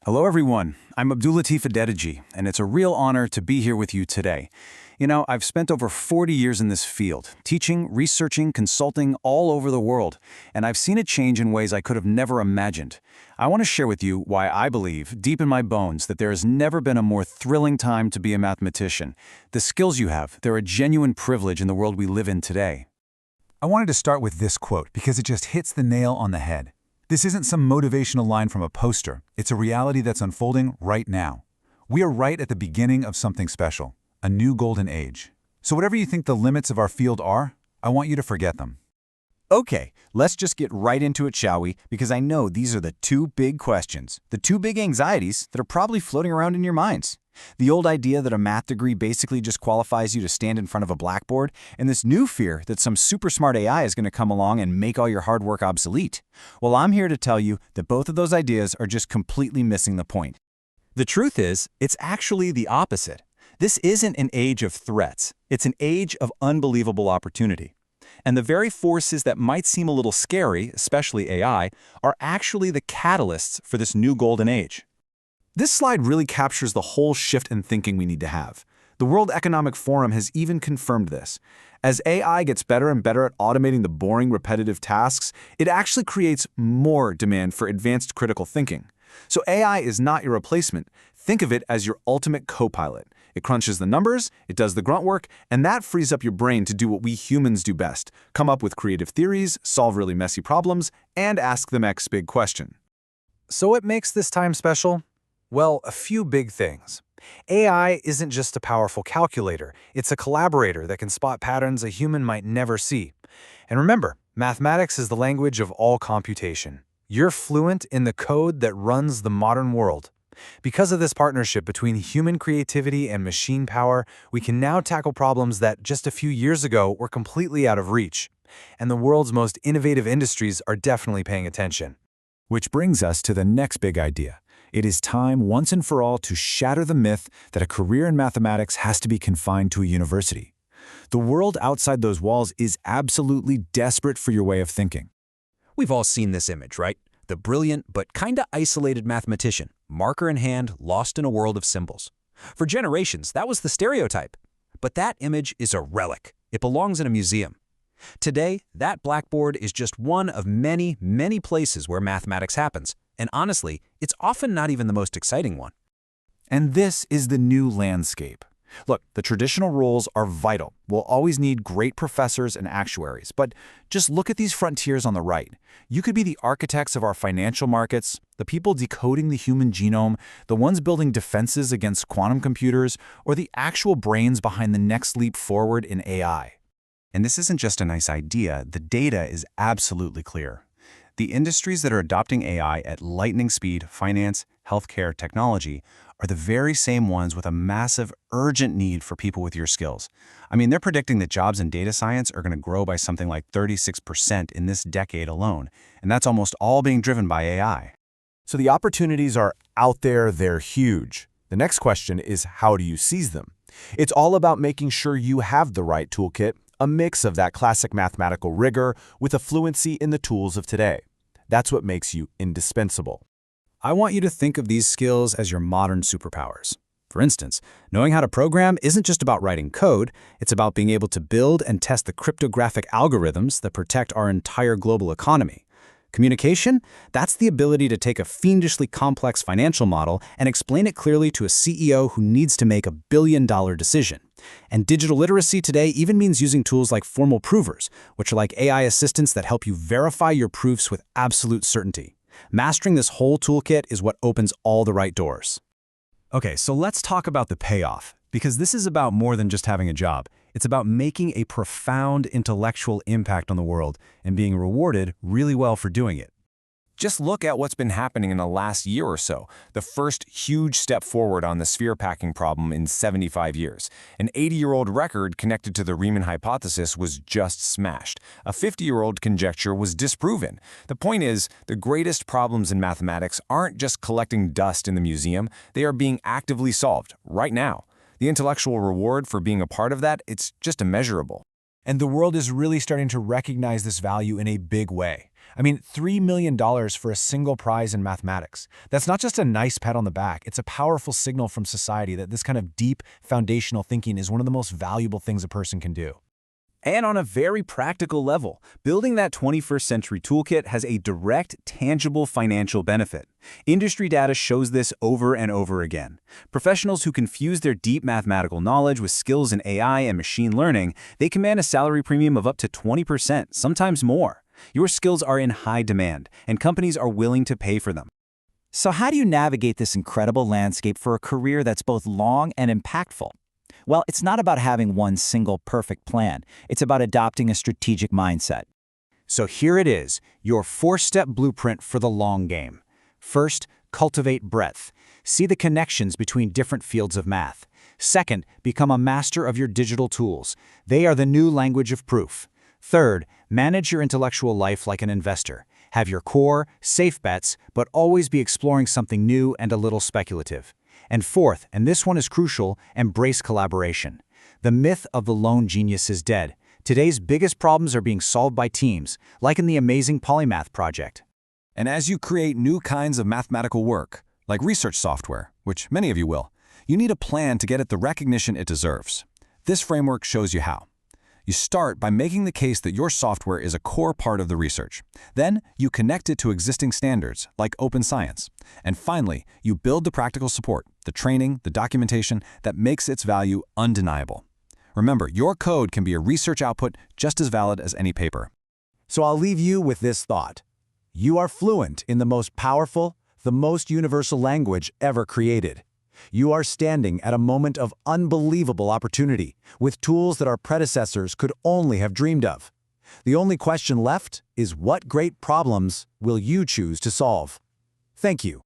Hello, everyone. I'm Abdulatif Adedeji, and it's a real honor to be here with you today. I've spent over 40 years in this field, teaching, researching, consulting all over the world, and I've seen it change in ways I could have never imagined. I want to share with you why I believe, deep in my bones, that there has never been a more thrilling time to be a mathematician. The skills you have, they're a genuine privilege in the world we live in today. I wanted to start with this quote because it just hits the nail on the head. This isn't some motivational line from a poster. It's a reality that's unfolding right now. We are right at the beginning of something special, a new golden age. So whatever you think the limits of our field are, I want you to forget them. Okay, let's just get right into it, shall we? Because I know these are the two big questions, the two big anxieties that are probably floating around in your minds. The old idea that a math degree basically just qualifies you to stand in front of a blackboard, and this new fear that some super smart AI is going to come along and make all your hard work obsolete. Well, I'm here to tell you that both of those ideas are just completely missing the point. The truth is, it's actually the opposite. This isn't an age of threats. It's an age of unbelievable opportunity. And the very forces that might seem a little scary, especially AI, are actually the catalysts for this new golden age. This slide really captures the whole shift in thinking we need to have. The World Economic Forum has even confirmed this. As AI gets better and better at automating the boring, repetitive tasks, it actually creates more demand for advanced critical thinking. So AI is not your replacement. Think of it as your ultimate co-pilot. It crunches the numbers, it does the grunt work, and that frees up your brain to do what we humans do best: come up with creative theories, solve really messy problems, and ask the next big question. So what makes this time special? Well, a few big things. AI isn't just a powerful calculator, it's a collaborator that can spot patterns a human might never see. And remember, mathematics is the language of all computation. You're fluent in the code that runs the modern world. Because of this partnership between human creativity and machine power, we can now tackle problems that just a few years ago were completely out of reach. And the world's most innovative industries are definitely paying attention. Which brings us to the next big idea. It is time once and for all to shatter the myth that a career in mathematics has to be confined to a university. The world outside those walls is absolutely desperate for your way of thinking. We've all seen this image, right? The brilliant but kinda isolated mathematician, marker in hand, lost in a world of symbols. For generations, that was the stereotype. But that image is a relic. It belongs in a museum. Today, that blackboard is just one of many, many places where mathematics happens. And honestly, it's often not even the most exciting one. And this is the new landscape. Look, the traditional roles are vital. We'll always need great professors and actuaries, but just look at these frontiers on the right. You could be the architects of our financial markets, the people decoding the human genome, the ones building defenses against quantum computers, or the actual brains behind the next leap forward in AI. And this isn't just a nice idea, the data is absolutely clear. The industries that are adopting AI at lightning speed, finance, healthcare, technology, are the very same ones with a massive, urgent need for people with your skills. They're predicting that jobs in data science are going to grow by something like 36% in this decade alone, and that's almost all being driven by AI. So the opportunities are out there, they're huge. The next question is, how do you seize them? It's all about making sure you have the right toolkit, a mix of that classic mathematical rigor with a fluency in the tools of today. That's what makes you indispensable. I want you to think of these skills as your modern superpowers. For instance, knowing how to program isn't just about writing code, it's about being able to build and test the cryptographic algorithms that protect our entire global economy. Communication? That's the ability to take a fiendishly complex financial model and explain it clearly to a CEO who needs to make a billion-dollar decision. And digital literacy today even means using tools like formal provers, which are like AI assistants that help you verify your proofs with absolute certainty. Mastering this whole toolkit is what opens all the right doors. Okay, so let's talk about the payoff, because this is about more than just having a job. It's about making a profound intellectual impact on the world and being rewarded really well for doing it. Just look at what's been happening in the last year or so. The first huge step forward on the sphere packing problem in 75 years. An 80-year-old record connected to the Riemann hypothesis was just smashed. A 50-year-old conjecture was disproven. The point is, the greatest problems in mathematics aren't just collecting dust in the museum, they are being actively solved right now. The intellectual reward for being a part of that, it's just immeasurable. And the world is really starting to recognize this value in a big way. I mean, $3 million for a single prize in mathematics. That's not just a nice pat on the back. It's a powerful signal from society that this kind of deep, foundational thinking is one of the most valuable things a person can do. And on a very practical level, building that 21st century toolkit has a direct, tangible financial benefit. Industry data shows this over and over again. Professionals who can fuse their deep mathematical knowledge with skills in AI and machine learning, they command a salary premium of up to 20%, sometimes more. Your skills are in high demand, and companies are willing to pay for them. So how do you navigate this incredible landscape for a career that's both long and impactful? Well, it's not about having one single perfect plan. It's about adopting a strategic mindset. So here it is, your 4-step blueprint for the long game. First, cultivate breadth. See the connections between different fields of math. Second, become a master of your digital tools. They are the new language of proof. Third, manage your intellectual life like an investor. Have your core, safe bets, but always be exploring something new and a little speculative. And fourth, and this one is crucial, embrace collaboration. The myth of the lone genius is dead. Today's biggest problems are being solved by teams, like in the amazing Polymath project. And as you create new kinds of mathematical work, like research software, which many of you will, you need a plan to get it the recognition it deserves. This framework shows you how. You start by making the case that your software is a core part of the research. Then, you connect it to existing standards, like open science. And finally, you build the practical support, the training, the documentation that makes its value undeniable. Remember, your code can be a research output just as valid as any paper. So I'll leave you with this thought. You are fluent in the most powerful, the most universal language ever created. You are standing at a moment of unbelievable opportunity, with tools that our predecessors could only have dreamed of. The only question left is what great problems will you choose to solve? Thank you.